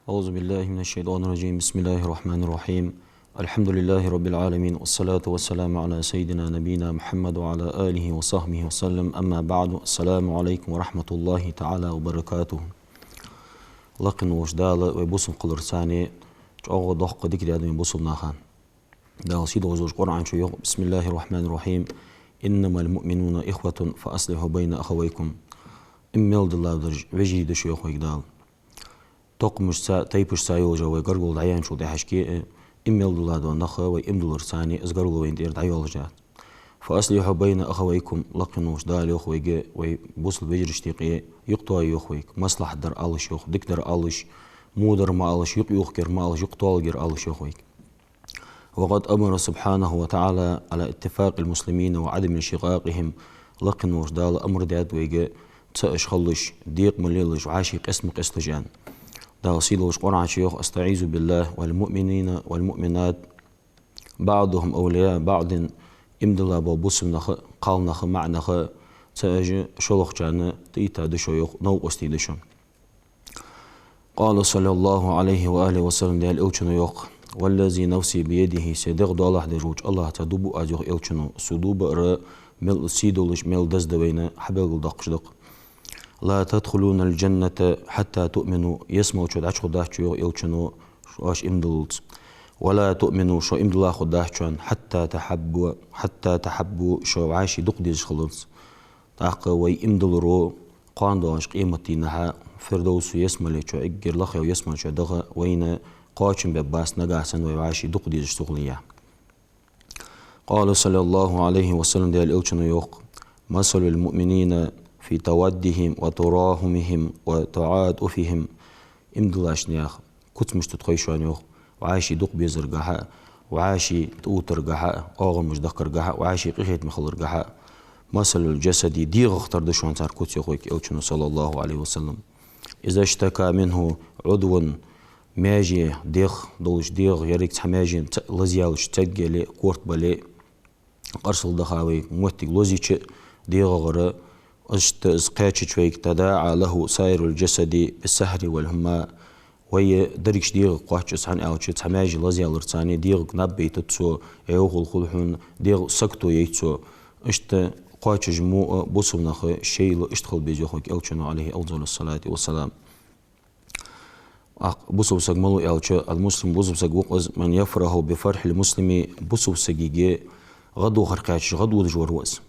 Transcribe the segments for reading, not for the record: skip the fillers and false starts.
أعوذ بالله من الشيطان الرجيم. بسم الله الرحمن الرحيم. الحمد لله رب العالمين، والصلاة والسلام على سيدنا نبينا محمد وعلى آله وصحبه وسلم. أما بعد، السلام عليكم ورحمة الله تعالى وبركاته. لقن وجدال ويبوسم قلر ثاني أغو ضحق ديك من بوسم ناخان دال سيد وزوج قرآن شو. بسم الله الرحمن الرحيم. إنما المؤمنون إخوة فأصلحوا بين أخويكم. إميل دلاب درج وجي دشو يخويك دال توقمش سا تيبش سايو جوا قرقول عيان شو دحشكي إميل دلاد ونخا وإمدلر ثاني إزقرقول وين دير دعيول جات. فأصلحوا بين أخويكم لقنوش دال يخويك ويبوصل بيجرش تيقي يقطع يخويك مصلحة در ألش يخ ديك در ألش مو در ما ألش يخكر ما ألش يقطع جر ألش يخويك. وقد أمر سبحانه وتعالى على اتفاق المسلمين وعدم انشقاقهم. لقنوش دال أمر داد ويجي تسأش خلش ديق مليلش وعاشي قسم قسلجان. دال سيدوش قرآن شيوخ. أستعيذ بالله والمؤمنين والمؤمنات بعضهم أولياء بعض إمدلا بوسم نخ قال نخ مع نخ تأجي شلوخ جانا تيتا دشو يخ نوقستي دشو. قال صلى الله عليه وآله وسلم ديال إلچنو يخ والذي نفسي بيده سيدغ دالح دروج الله تدوبو أجوخ إلچنو سدوب را مل سيدولش مل دزدوين حبيل دقشدق. لا تدخلون الجنة حتى تؤمنوا يسمو شو داش خداه شو يلشنو شواش إمدلت ولا تؤمنوا شو إمدلا خداه شون حتى تحبوا شو عاشي دقديش خلص تاق وي إمدلرو قانداش قيمتي نها فردوس يسمل شو إجر لخي ويسمل شو دغ وين قاشم بباس نجاسن ويعاشي دقديش شغلية. قال صلى الله عليه وسلم ديال إلشنو يوق مثل المؤمنين في تودهم وتراهمهم وتعاطفهم إمدلاش نياخ كنت مش تتخيشون يوخ وعاشي دوق بيزرقها وعاشي توترقها أغل مش دقرقها وعاشي قيخيت مخلرقها. مثل الجسد ديغ اختار دشوان تار كوت يخويك إلشنو صلى الله عليه وسلم إذا اشتكى منه عضو ماجي ديغ دولش ديغ يريك تحماجين لزيالش تقلي كورت بالي قرصل دخاوي موتي لوزيش ديغ غرا قاتش شويك تداعى له سائر الجسد بالسهر والهماء وهي دريكش ديغ قاتش عن أو شيء تحماجي لزيال رتاني ديغ نبي تتسو يوغل خلحون ديغ سكتو يتسو اشت قاتش جموع بوصل نخ شيء اشتغل بيجوخك ألشنو عليه أفضل الصلاة والسلام. بوصل سجملو ألش المسلم بوصل سجوقز من يفرح بفرح المسلم بوصل سجيجي غدو خرقاتش غدو دجوروز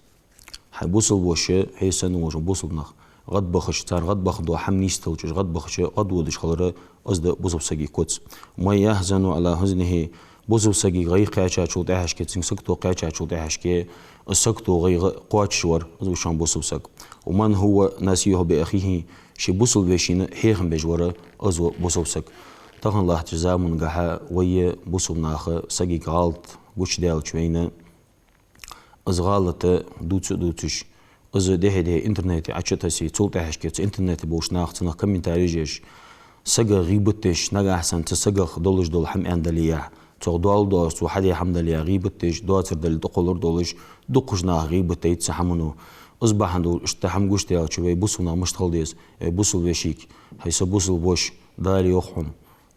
بوصل وشة حيسن وش بوصل نخ غد بخش تار غد بخدو حمني استوجش غد بخش غد ودش خلره أصد بوصل سجي كوتس ما يحزن على حزنه بوصل سجي غي قاچا شو تعيش كتسين سكتو قاچا شو تعيش كي السكتو غي قاچ شور زوجان بوصل سك ومن هو ناسيه بأخيه شي بوصل بيشين حيخم بجوره أزو بوصل سك تغن الله جزامن جها ويا بوصل ناخ سجي غلط وش دال شوينا أزغالته دوتش أز ده إنترنت عشتها تولت حشكت إنترنت بوش ناخت نخ كمنتاريجش سجى غيبتش نجا أحسن تسجى دولش دول حم أندليا تغدال دوس وحدي حمد ليا غيبتش دواتر دل تقولر دولش دقش ناخ غيبتة يتسحمنو أصبح عندو اشتحم جوش تيال شوي بوصلنا مشتغل ديس بوصل بشيك هيس بوصل بوش داري يخون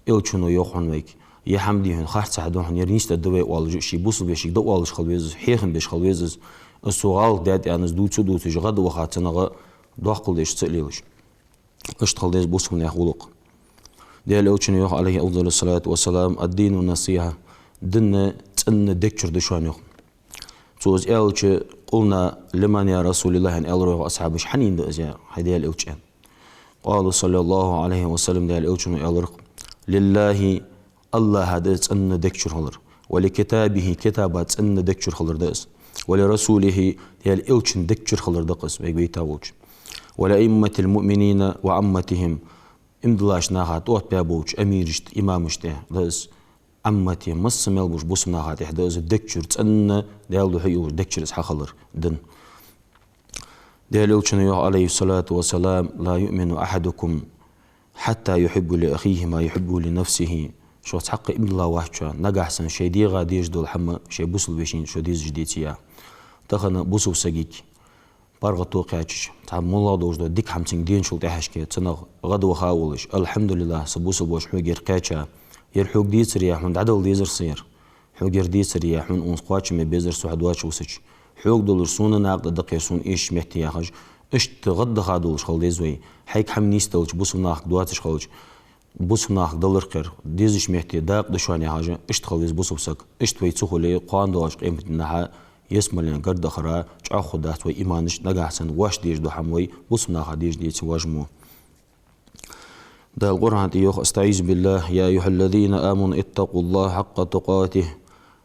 إلشنو يخون ويك يا حمدي هن خاص ساعدوهن يرنيست الدواء والج شي بوصل بشيك دو والج خلويز حيخن بش خلويز السؤال دات يعني دوت غد وخاتنا داخل ديش تسأليلش اشتغل ديش بوصل ناخولق ديال أوتشن يوح عليه أفضل الصلاة والسلام الدين والنصيحة دنا تن دكتور دشوان يوح توز ألش قلنا لمن يا رسول الله أن ألروه أصحابش حنين دأزيا هديال أوتشن قال صلى الله عليه وسلم ديال أوتشن ألرق لله الله هذا تن دكتور هلر ولكتابه كتابات تن دكتور هلر دأس ولرسوله ديال أوتشن دكتور هلر دقس بيتاوج ولأئمة المؤمنين وعمتهم امدلاش ناها توت بابوش أميرشت إمامشت داس عمتي مص ملبوش بوس ناها تحداز دكتشرت أن دالو حيوش دكتشرت حخلر دن دالو شنو عليه الصلاة والسلام لا يؤمن أحدكم حتى يحب لأخيه ما يحب لنفسه شو تحقق ابن الله واحد نجح سن شيء دي غاديش دول حما شيء بوصل بيشين شو ديز جديتيا تخنا بوصل سجيك بارغ توقعش تعب مولا دوش دو ديك حمتين دين شو تحش كي تنا غدو خاولش الحمد لله سبوصل بوش حوجر قاچا يرحوق ديس رياح من عدل ديزر صير حوجر ديس رياح من أنس قاچ ما بيزر سوحد واش وسج حوق دول سون ناقد دقيق سون إيش محتيا خج اشت غد خادولش خل ديزوي حيك حمنيستولش بوصل ناق دواتش خلش بوس ناخ دولار قر ديزش محتي داق دشواني حاجة اشتغل ديز بوس بسك اشتوي تسخولي قان دواش قيمة النها يسملين قرد خرا جا خدات وي إيمانش نجا حسن واش ديج دو حموي بوس ناخ ديج ديت واجمو دا القرآن تيوخ استعيذ بالله يا أيها الذين آمنوا اتقوا الله حق تقاته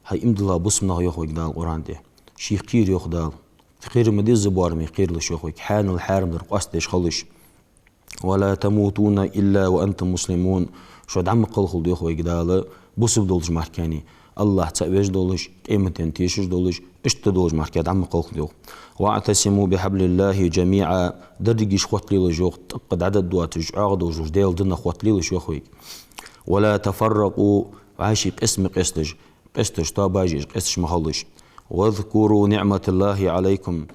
هاي امد الله بوس ناخ يوخ دا القرآن تي شي خير يوخ دال خير مديز زبار مي خير لش يوخ حان الحارم در قاستش خلش ولا تموتون إلا وأنتم مسلمون شو دعم قلخل ديوخ ويقدال بوسب دولج محكاني الله تأويج دولج قيمتين تيشج دولج اشت دولج محكا دعم قلخل ديوخ واعتصموا بحبل الله جميعا درجيش خوات ليل جوخ تقد عدد دواتج عقد ديل دنا خوات ليل شوخويك ولا تفرقوا عاشق اسم قستج طاباجي قستش محلش واذكروا نعمة الله عليكم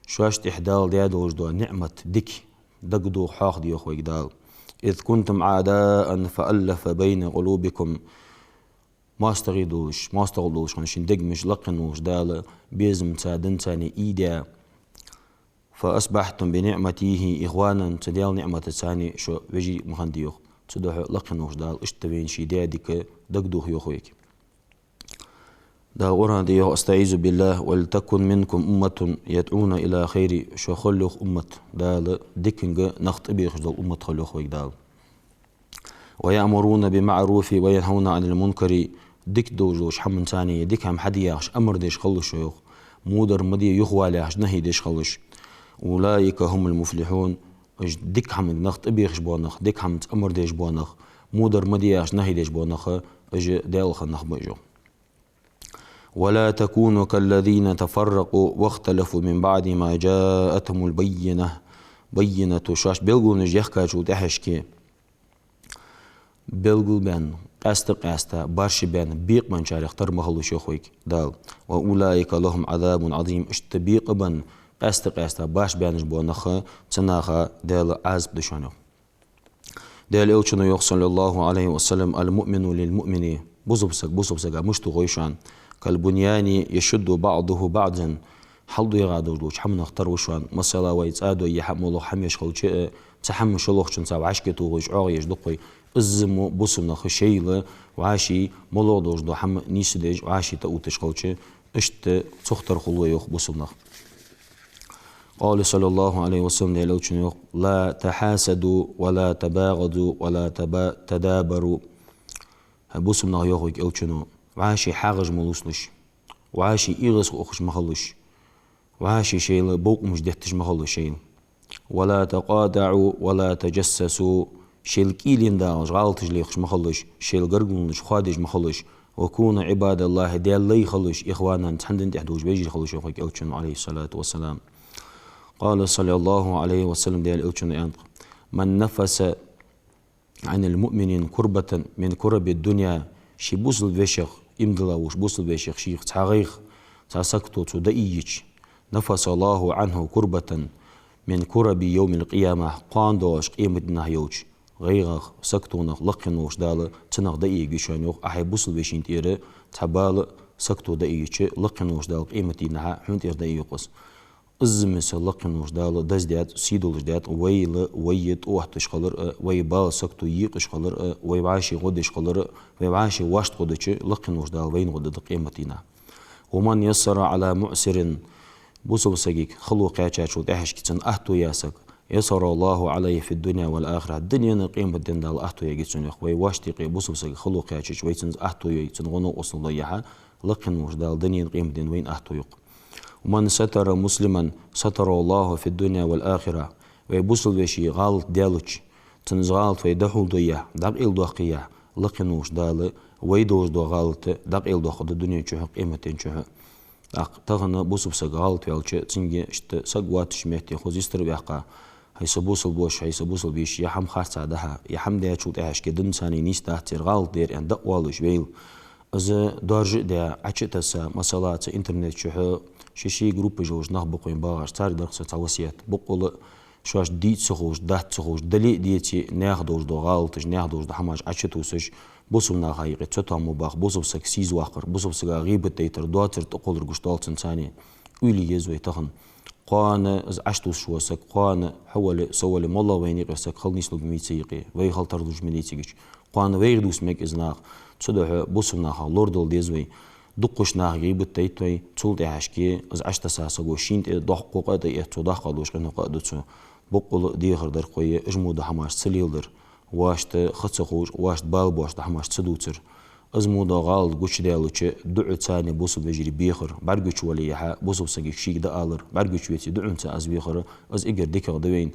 شواشت إحدال ديادولج دو نعمة دك دقدو حاخ ديو خويك دال إذ كنتم أعداء فألف بين قلوبكم ما استغلوش خنشين دقمش لقنوش دال بيزم تادن تاني إيدا فأصبحتم بنعمته إخوانا تديال نعمة تاني شو بيجي مخان ديوخ تدوح لقنوش دال اشتبين شي ديك دقدو يو خويك دا القرآن ديو استعيذ بالله ولتكن منكم أمة يدعون إلى خير شو خلوخ أمة دال ديكنج نخطبيخ دال أمة خلوخ ويك دال ويأمرون بمعروف وينهون عن المنكر ديك دوجوش حمن تاني ديك هم حدياش أمر ديش خلوش شيوخ مودر مدي يخوالياش نهي ديش خلوش أولئك هم المفلحون ديك هم نخطبيخ بونخ ديك هم أمر ديش بونخ مودر مدياش نهي ديش بونخ اج ديال خنخ بيجو ولا تكونوا كالذين تفرقوا واختلفوا من بعد ما جاءتهم بينة شاش بيلقوا نجيخ كاجو تحشكي بيلقوا بان قاستا بارش بان بيق من شاري اختار مخلو شيخويك دال وأولئك لهم عذاب عظيم اشتبيق بان قاستا باش بانش بونخ تناخا دال عزب دشانو دال اوچنو يوخ صلى الله عليه وسلم المؤمن للمؤمن بوزبسك مشتو غيشان كالبنيان يشد بعضه بعضا حلدو يغادر دوش حمن اختار وشان مثلا ويتعادو يحملو حميش خلش تحمل شلوخ شنسا وعشكتو غيش عايش دقي الزمو بوسنا خشيله وعاشي مولو دوش دو حم نيسدج وعاشي تاوتش خلش اشت تختار خلو يوخ بوسنا قال صلى الله عليه وسلم لا تحاسدوا ولا تباغضوا ولا تدابروا بوسنا يوخك اوچنو وعاشي حاجج ملوسنش وعاشي إيغس وأخش مخلش وعاشي شيل بوق مش دهتش مخلش شيل ولا تقاطعوا ولا تجسسوا شيل كيلين داوش غالطش ليخش مخلش شيل قرقلنش خادج مخلش وكون عباد الله ديال لي خلش إخوانا تحندن تحدوش بيجي خلش يخوك أوتشن عليه الصلاة والسلام قال صلى الله عليه وسلم ديال أوتشن من نفس عن المؤمنين كربة من كرب الدنيا شي بوصل بشيخ إمدلاوش بوصل بشيخ شيخ تحقيق تسكتو تدئيش نفس الله عنه كربة من كرب يوم القيامة قاندوش قيمة نهيوش غيغ سكتونخ لقنوش دال تنخ دئيق شانوخ أحي بوصل بشين تيري تحبال سكتو دئيش لقنوش دال قيمة نها حنتير دئيقس الزمس لقنوش دال دز ديات سيدولش ديات ويل ويت اوحتش خلر ويبال سكتو يقش خلر ويبعاشي غدش خلر ويبعاشي واشت غدش لقنوش دال وين غد قيمتنا ومن يسر على مؤسر بوسو سجيك خلو قاچاچو دهش كتن احتو ياسك يسر الله عليه في الدنيا والآخرة الدنيا قيمة الدين دال احتو يجتن يخوي واشتقي بوسو سجيك خلو قاچاچ ويتن احتو يتن غنو اصل ضيحة لقنوش دال دنيا قيمة الدين وين احتو يق ومن ستر مسلما ستر الله في الدنيا والآخرة ويبوصل بشي غلط ديالوش تنزغالت ويدحول دويا دق إل دوقيا لقنوش دال ويدوش دو غالت دق إل دوق الدنيا تشوح قيمتين تشوح تغنى بوسب سغالت ويالش تنجي شت سغوات شميتي خوزيستر بيقا هي سبوسل بوش هي سبوسل بيش يحم خارصا دها يحم ده تشوت اش كدن ثاني نيستا ترغال دير ان دقوالش ويل از دارج ده عچتسا مسالات انترنت شو شي جروب جوج نخبقين باغاش تار درخصه توسيات بقول شواش ديت سخوش دات سخوش دلي ديتي ناخدوش دو غالتش ناخدوش دو حماش عچتوسش بوسم ناخايق تشتا مباخ بوسم سكسيز واخر بوسم سغا غيبه تيتر دواتر تقول رغشتالتن ثاني ويلي يزوي تخن قانا از عشتوس شوسك قانا حول سوالي مالله ويني قسك خلنيس لو بميتيقي وي خلطردوش منيتيقش قانا ويغدوس مك ازناق تصدح بوسم ناخا لوردل ديزوي دقش ناخ غيبه تيتوي تول دعشكي از عشت ساسغو شينت دحقوق اد اتو دحقلوش قنو قادتو بقول ديغر در قوي اجمو د حماش سليلدر واشت خصخوش واشت بالبوش د حماش تدوتر ازمو دا غال گوش ديالوچ دعو ثاني بوسو بجري بيخر برگوچ وليها بوسو سگي شيك دا الر برگوچ ويتي دعنت از بيخر از اگر ديكر دوين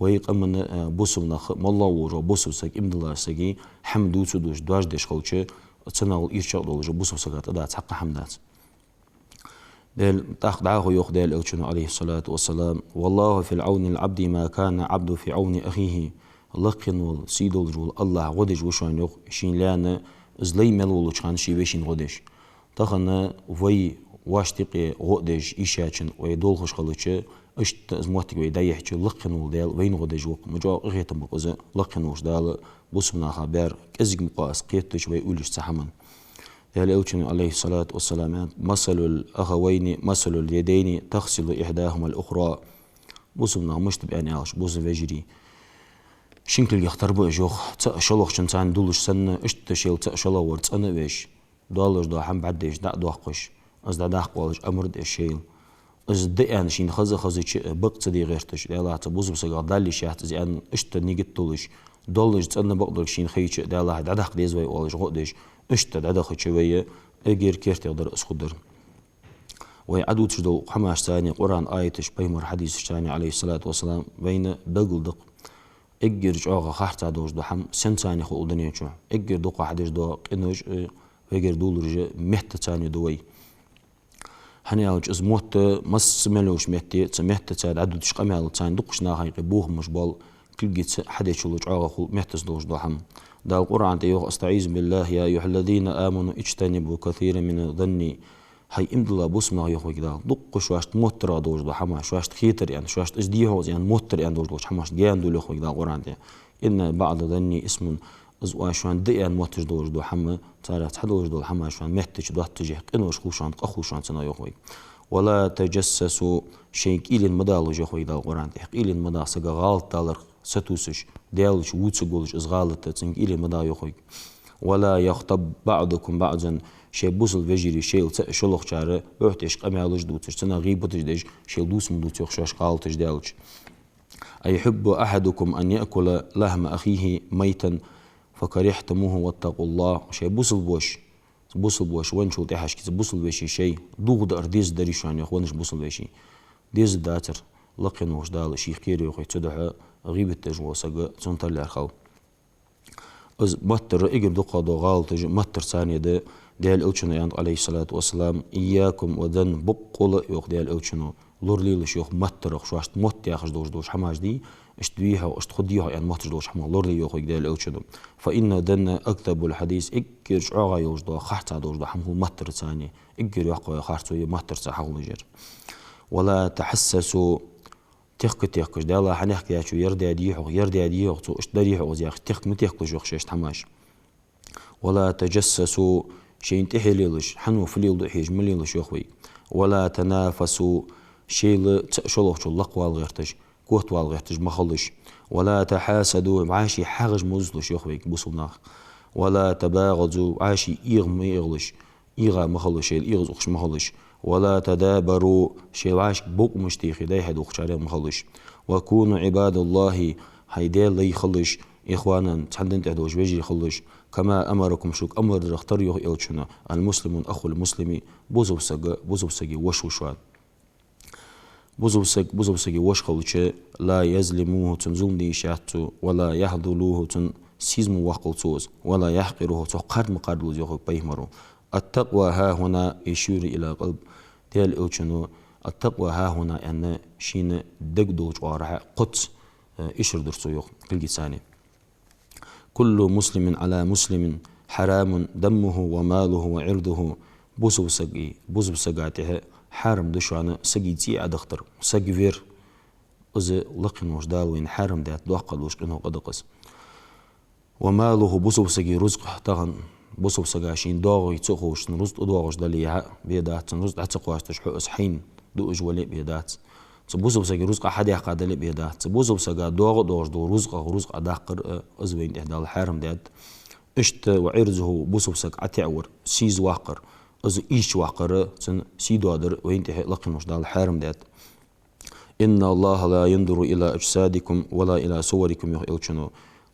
ويقمن بوسو نخ مالله ورو بوسو سگ امدلا سگي حمدو تدوش دواج دش خوچ تناول إيرشاق دولج بوسو سقط أداة حق حمدات دل تخدعه يوخ دل أوتشنو عليه الصلاة والسلام والله في العون العبد ما كان عبد في عون أخيه لقن والسيدول جول الله غدش وشان يوخ شين لانا زلي ملول شان شي وشين غدش تخنا وي واشتقي غدش إيشاتشن ويدول خش خلوش اشت زموتك ويدايحش لقن والدال وين غدش وق مجا غيتم بقزة لقن وش دال بوسمنا خبر كزج مقاس قيتش ويقولش سحمن دال أوتشن عليه الصلاة والسلام مثل الأخوين مثل اليدين تغسل إحداهما الأخرى بوسمنا مشت بأنياش بوس فجري شنكل يختار بأجوخ تأشلوخ شنتان دولش سنة اشتشيل تأشلو ورت أنا بيش دولش دا حم بعدش دا دوقش از دا داقوالش أمر دشيل از دقان شين خزي بقت دي غيرتش دالا تبوز بسقا دالي شاحت زي أن اشت نيجت دولش دولش تأنا بقدر شين خيش دالا هاد عدق ديز وي والش غدش اشت عدق شوية اجير كيرت يقدر اسخدر ويعدو تشدو حماش ثاني قرآن آيتش بيمر حديث ثاني عليه الصلاة والسلام بين بقل دق اجر جاغا خاحتا دوش دو حم سن ثاني خو دنيا چو اجر دقا حديث دو قنوج ويجر دولرج مهت ثاني دوي هني اوج از موت مس ملوش مهتي تمهت ثاني عدو تشقمال ثاني دقش ناهي بوه مش بال كلجت حديث شلوج عاغا خو مهتس دوش دو حم دا القرآن تيوغ استعيذ بالله يا أيها الذين آمنوا اجتنبوا كثيرا من الظن هاي امدلا بوسمنا يخوي كدا دق شواشت موتر دوش دو حما شواشت خيتر يعني شواشت ازديهوز يعني موتر يعني دوش حماش جان دول يخوي كدا القرآن تي إن بعض ظني اسم ازوا شوان دي يعني موتر دوش دو حما تارات حدوش دو حما شوان مهتش دو تجي قنوش خوشان قخو شوان سنا يخوي ولا تجسسوا شيء إلى المدالج يخوي كدا القرآن تي إلى المدا سجا غلط دالر ستوسش ديالش ووتسجولش إزغالت تنج إلى المدا يخوي ولا يخطب بعضكم بعضا شيء بوصل فجري شيء شلوخ شاره بحتش قمالش دوتش تنا غيبتش دش شيء دوس من دوت يخشاش قالتش ديالش أيحب أحدكم أن يأكل لحم أخيه ميتا فكرهتموه واتقوا الله شيء بوصل بوش وين شو تحش كذا بوصل بشي شيء دوغ أرديز دريش يعني أخوانش بوصل بشي ديز داتر لقن وش دال شيخ كيري وخي تدح غيبة تجوا سجى تنطلع الخو از متر اجر دقة دو غالط متر ثانية ده ديال اوتشنو ياند عليه الصلاة والسلام إياكم وذن بقول يوخ ديال اوتشنو لورليلش يوخ متر شواشت مت ياخش دوش حماش دي اشتويها واشتخديها يعني متر دوش حما لورلي يوخ ديال اوتشنو فإن ذن أكتب الحديث اجر عاغا يوش دو خحتا دوش دو حمو متر ثانية اجر يوخ خارتو متر سحول جر ولا تحسسوا تيخكش دالا حنحكي يا شو يردي ديحو تو اشتريحو زي تيخك متيخكش وخشيش حماش ولا تجسسوا شيء تحليلش حنو فليل دحيج مليلش يخوي ولا تنافسوا شيء شلوخ شو لقوال غيرتش كوت وال غيرتش مخلش ولا تحاسدوا معاشي حاجج مزلش يخوي بوصلناخ ولا تباغضوا عاشي إيغ ميغلش إيغا مخلش الإيغز أخش مخلش ولا تدابروا شيء عاش بوق مشتيخي داي هاد وخشاري مخلش وكونوا عباد الله هيدال لي يخلش إخوانا تحدن تعدوش بيجي يخلش كما أمركم شوك أمر اختار يوخ إلتشنا المسلم أخو المسلمي بوزو بسجي وشوشوان بوزوسك وشخلش لا يظلموه تنزل دي شاتو ولا يحضلوه تن سيزمو وقلتوز ولا يحقره تقرد مقرد وزيخو بيهمرو. التقوى ها هنا يشير إلى قلب ديال إوشنو. التقوى ها هنا أن شين دقدوج وارح قدس إشر درسويوخ كل ثاني. كل مسلم على مسلم حرام دمه وماله وعرضه. بوزو سقاته حرم دشوانا سقي تي عدختر سقي فير أز لقن وجدال وين حرم دات دوقل وشقنه قدقس. وماله بوزو سقي رزق تغن بوزو سقاشين داغي تقوش نرزق داغش دليها بيدات نرزق حتقواش تشحو حين دو أجولي بيدات. بوزو سقي رزق أحد يقعد لي بيدات. بوزو سقا داغش دو رزق أداقر أزوين إحدى الحرم دات. اشت وعرزه بوزو سق عتعور سيز واقر أز إيش واقر سن سيدوادر وينتهي لقن وش دال حرم دات. إن الله لا ينظر إلى أجسادكم ولا إلى صوركم يخيلشنو.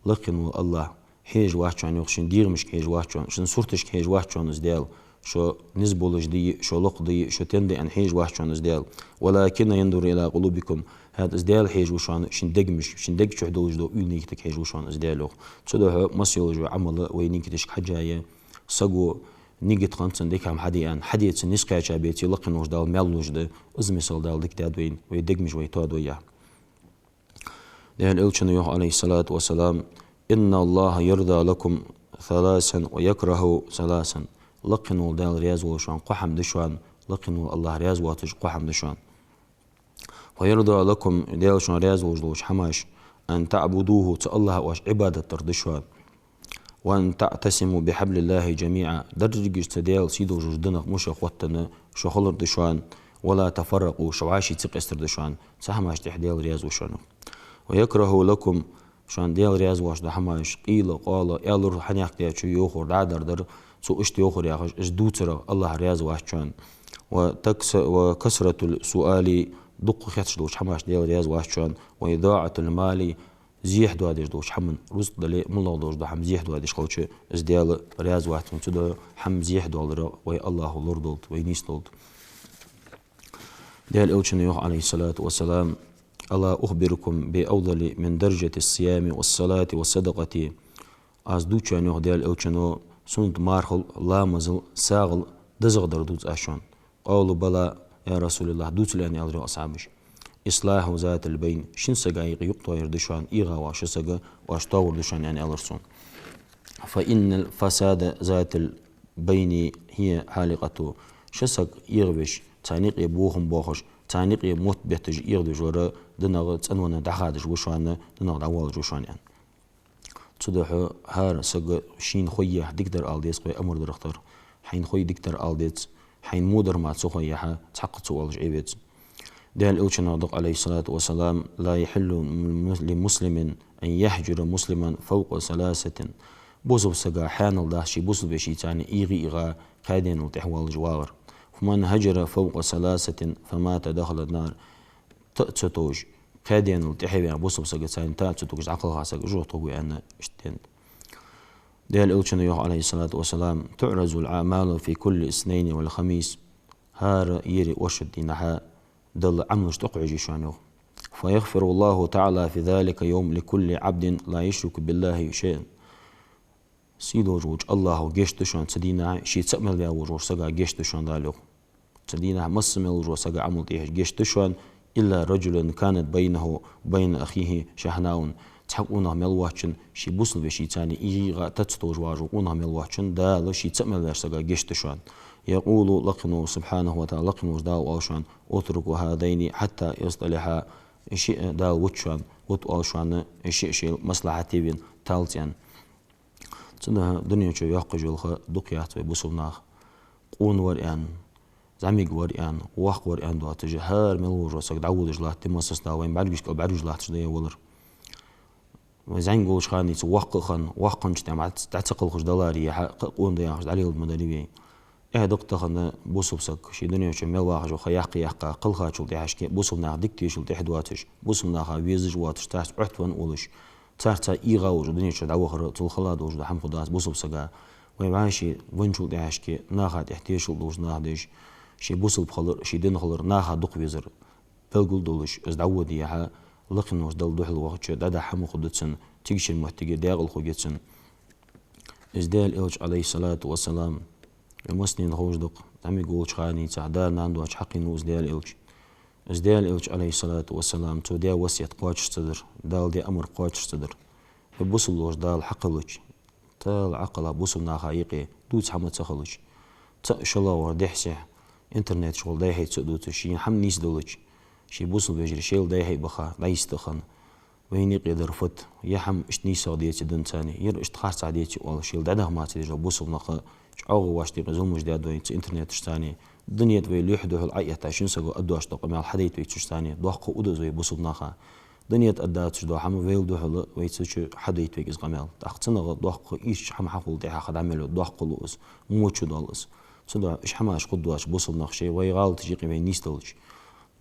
لقن الله حيج واحد يخشن دير مش حيج واحد شن صورتش حيج واحد ازدال شو نزبولش دي شو لق دي شو تندي أن حيج واحد ازدال ولكن ينظر إلى قلوبكم. هذا ازدال حيج وشان شن دق مش شن دق شو حدوش دو يونيك حيج وشان ازدالو. تصدق مسيولج عمل وينيك تشك حاجة سقو نيجت خمسة ديك هم حديان حديت نسقي شابيتي لقن وش دال مالوش ده أزمسل دال ديك دادوين ويدق مش ويتاد وياه. لأن إلشن يوح عليه الصلاة والسلام إن الله يرضى لكم ثلاثا ويكره ثلاثا. لقن ودال رياز وشان قحم دشوان لقن الله رياز واتج قحم دشوان. ويرضى لكم دال شان رياز وجلوش حماش أن تعبدوه تالله واش عبادة تردشوان. وأن تعتصموا بحبل الله جميعا درج استديال سيدو جدنا مش أخوتنا شو خلر دشوان ولا تفرقوا شواشي تقستر دشوان سحماش تحديال رياز وشانو. ويكره لكم شان ديال رياز واش دحماش قيل قال يالر حنيق ديال شو يوخر دعدر در سو اشت يوخر ياخش اجدوتر الله رياز واش شان. وكسرة السؤال دق خيتش دوش حماش ديال رياز واش شان. وإضاعة المال زيح دوادش دوش حمن رزق دلي ملا دوش دو حم زيح دوادش خلش ازديال رياز واحد من تدو حم زيح دولار وي الله لردولت وي نيستولت. ديال اوشن يوح عليه الصلاة والسلام ألا أخبركم بأفضل من درجة الصيام والصلاة والصدقة. از دوچان يوح ديال اوشنو سنت مارخل لا مزل ساغل دزغدر دوز اشون. قالوا بلا يا رسول الله دوت لاني أدري أصحابش. إصلاح ذات البين شن سجايق يقطع دشان إيغا واش سجا واش طور دشان يعني ألرسون. فإن الفساد ذات البين هي حالقته شسق يغبش تانيق يبوهم بوخش تانيق يموت بيتج يغدج ورا دنغ تنونا دخادج وشان دنغ دعوالج وشان يعني. تصدح هار سج شين خويه دكتور ألديس قوي أمر درختر حين خوي دكتور ألديس حين مودر ما تسوخيها تحقق سوالج عبيد. دال أوشنا دق عليه الصلاة والسلام لا يحل لمسلم أن يحجر مسلما فوق ثلاثة. بوزو سجا حان الله شي بوزو بشي تاني إيغا قادين وتحوال الجوار. فمن هجر فوق ثلاثة فمات دخل النار. تأتوج قادين وتحوي بوزو سجا تاني تأتوج عقلها سجا جو طوي أنا اشتين. دال أوشنا يوح عليه الصلاة والسلام تعرض الأعمال في كل اثنين والخميس. هار يري وشد نحا دل عملش تقعجي شانو. فيغفر الله تعالى في ذلك يوم لكل عبد لا يشرك بالله شيئا. سيدو جوج الله جيش تشان تدينا شي تأمل بها وجوج سقا جيش تشان دالو تدينا مسمل وجوج سقا عمل تيهش جيش تشان إلا رجل كانت بينه وبين أخيه شحناون تحقونه ملواتشن شي بوصل بشي تاني إيغا تتستوج واجوقونه ملواتشن دالو شي تأمل بها سقا جيش تشان. يقول لقنه سبحانه وتعالى لقنه داو أوشان اتركوا هذين حتى يصطلح شيء داو وتشان وت أوشان شيء مصلحة تبين تالتين. تنا دنيا شو يحقج الخ دقيات بوسوناخ قون وريان زعميق وريان واق وريان دو تجهار ملوج وسق دعود جلاه تمسس داوين بعرجش بعرج جلاه تشدي ولر وزعين قولش خاني توق خان واقنش تعتقل خش دولاري حق قون ضياخ عليه المدربين. دقت خنا بوسبسك شي دنيا شو مل واحد وخياقي يحقا قل خاتشو ديحشكي بوسبنا دكتي شو ديح دواتش بوسبنا خا ويزج واتش تاس عتون اولش تارتا ايغا وجو دنيا شو دعوه خر تو خلاد وجو حم خداس بوسبسكا وي ماشي وينشو ديحشكي ناخا احتيشو دوز ناخدش شي بوسب خلر شي دين خلر ناخا دق ويزر بلقول دولش از دعوة يها لقن وش دل دوح الوقت دا حمو خدتسن تيجي المحتاج داغل خوجتسن ازدال إلج عليه الصلاة والسلام المسنين خوجدق عم يقول شخاني تعدان ناندو اش حقي نو ازدال إلج عليه الصلاة والسلام تو دا وسيت قواتش صدر دال دي أمر قواتش صدر بوصل لوش دال حقلج تال عقلا بوصل ناخايقي دوت حمد تخلج شلا وردحسه انترنت شغل دايحي تسدوت شي حم نيس دولج شي بوصل بيجري شيل دايحي بخا دايستخن وين يقدر فت يحم اشتني سعوديتي دن تاني ير اشتخار سعوديتي ولا شيل داده ما تيجي بوصل نخ شعوغ واشتي قزوم مش داد وين انترنت اشتاني الدنيا توي لوحده العية تاشين سقو ادو اشتق مال حديت ويتشتاني دوخ ودو زي بوصل نخا دنيا تأدات شدو حم ويل دو حلا ويتسوش حديت ويجز قمال تأخذنا دوخ إيش حم حقول تيها خد عمله دوخ قلوس موتشو دالس صدق إيش حماش قدواش بوصل نخشي ويغال تجي قيمة نيستلش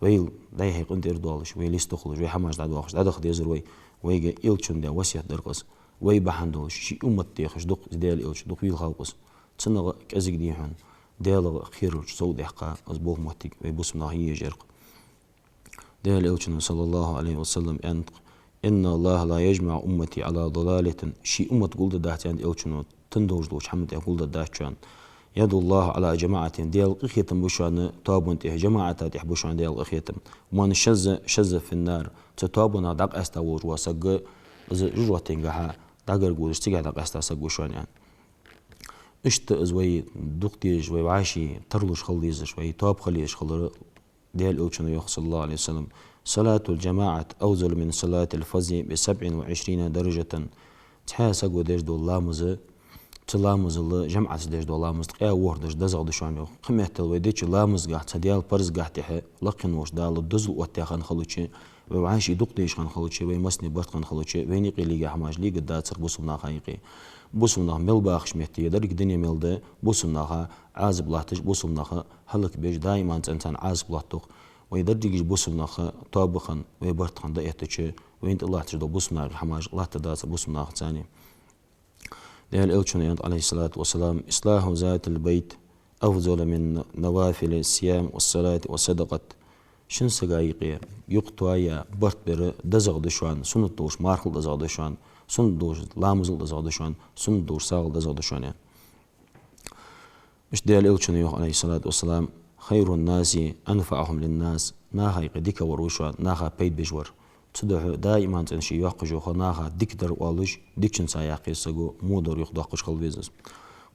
ويل داي هيك انت اردوالش ويل يستخلش وي حماش داد واخش داد خد يزر ويجي إلشون ده وسيح درقص وي بحندوش شي أمة تيخش دق ديال إلش دق ويل خالقص تصنع كأزق ديهن ديال خيرج صود إحقا أزبوه مهتك ويبوس مناهية جرق ديال إلشون صلى الله عليه وسلم أنت إن الله لا يجمع أمتي على ضلالة شي أمة قلت دهت عند إلشون تندوج دوش حمد يقول دهت يد الله على جماعة ديال أخيتم بشان تابون تيه جماعة تيه بشان ديال أخيتم ومن شز في النار تتابون دق استوج وسق جروه تنجها دقر قولش تيجي دق استسق بشان يعني اشت زوي دقتي شوي وعاشي ترلش خليز شوي تاب خليش خلر ديال أوتشن يخ صلى الله عليه وسلم صلاة الجماعة أوزل من صلاة الفزع ب27 درجة تحاسق وديش دو الله تلامز الله جمعة ديش دو لامز قيا وردش دزغ دشانو قمه تلويديش لامز قاعد تديال برز قاعد تح لقن وش دال دزل وتي خان خلوشي وعاشي دوق ديش خان خلوشي وي مسني برت خان خلوشي ويني قيلي حماج لي قد تصر بوسمنا خايقي بوسمنا مل باخش مهتي درك دنيا ملده بوسمنا عازب لاتش بوسمنا هلك بيج دائما انسان عازب لاتق ويدرجيش بوسمنا طابخن ويبرت خان دايتش وين الله تجدو بوسمنا حماج الله تداس بوسمنا ثاني ديال إلشون عليه الصلاة والسلام إصلاح ذات البيت أفضل من نوافل الصيام والصلاة والصدقة شن سقايقية يقطعيا برت بر دزغ دشوان سنة دوش مارخل دزغ دشوان سنة دوش لامزل دزغ دشوان سنة دوش ساغل دزغ دشوان مش ديال إلشون عليه الصلاة والسلام خير الناس أنفعهم للناس ناها يقديك وروشوان ناها بيت بجور تدعو دائما تنشي يحقجو خناها ديك در والش ديكشن ساياقي سجو مودر يخدقش خلبيزس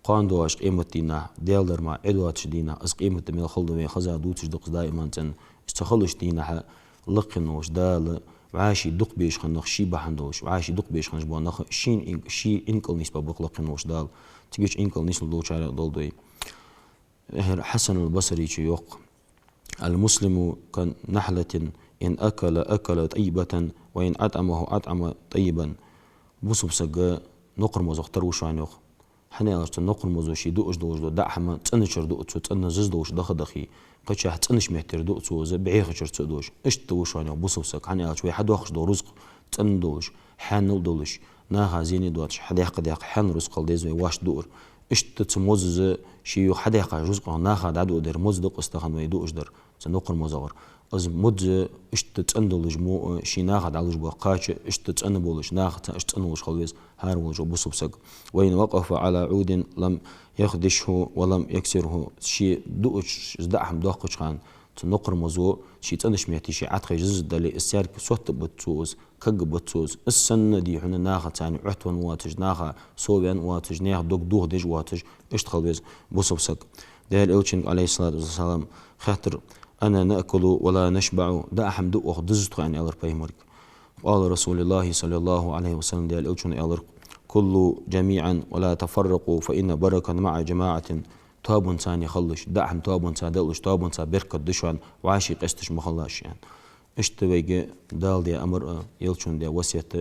قاندوش قيمة دينا ديال در ما ادواتش دينا اس قيمة ميل خلدوي خزا دوتش دقس دائما تن استخلش دينا لقنوش دال وعاشي دق بيش خنخ شي بحندوش وعاشي دق بيش خنش بونخ شي انكل نسبة بقلقنوش دال تيجيش انكل نسبة دول شارع دول حسن البصري يوق المسلم كنحلة إن أكل طيبة وإن أطعم طيبا بوسو بسجى نقر مزوخ تروش عنيخ حنا أرت نقر مزوخ شي دوش دع حما تنشر دوش تنزز دوش دخي قتش تنش مهتر دوش زبعي خشر تدوش إيش توش عنيخ بوسو بسك حنا أرت واحد واخش دو رزق تندوش حانل دولش ناها زيني دوش حديق حان رزق الديز واش دور إيش تتموز شي حديق رزق ناها دادو در مزدق استخن ويدوش در نقر مزور از مد اشتتندلج مو شيناخ على بقاش اشتتنبولش ناخ اشتنولش خلويز هارولج بوسبسق وين وقف على عود لم يخدشه ولم يكسره شي دوش زدعهم دوقش خان تنقر مزو شي تنش ميتي شي عتخ جز دلي السير صوت بتسوز كج بتسوز السن دي هنا ناخ تاني عتون واتج ناخ صوبان واتج ناخ دوق دوه دج واتج اشتخلويز بوسبسق ديال الوتشن عليه الصلاه والسلام خاطر أنا نأكل ولا نشبع دا أحم دو أخدزت عن ألر بيمرك قال رسول الله صلى الله عليه وسلم ديال أوتشن ألر كل جميعا ولا تفرقوا فإن بركة مع جماعة تابون ثاني خلش دا أحم تابون ثادلش تابون ثا بركة دشوان وعاشي قستش مخلاش يعني اشتبيجي دال دي أمر يلشون دي وسيت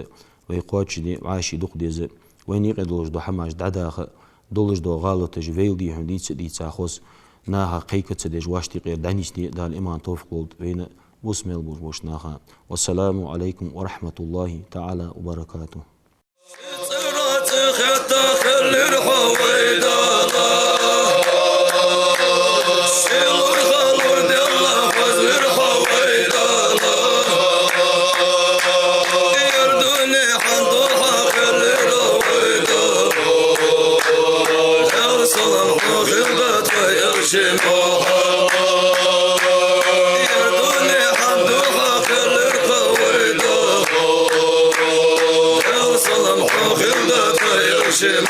ويقواتش دي وعاشي دوق ديز وين يقدلش دو حماش دعداخ دولش دو غالطش فيل دي هنديت دي تاخوس ناها قيكت سديج واشتي غير دانيشتي دا الإيمان توفق بين بوسميل بوش ناها والسلام عليكم ورحمة الله تعالى وبركاته يردوني حمد وحق القويدة صلم حوخ الدفع يرشم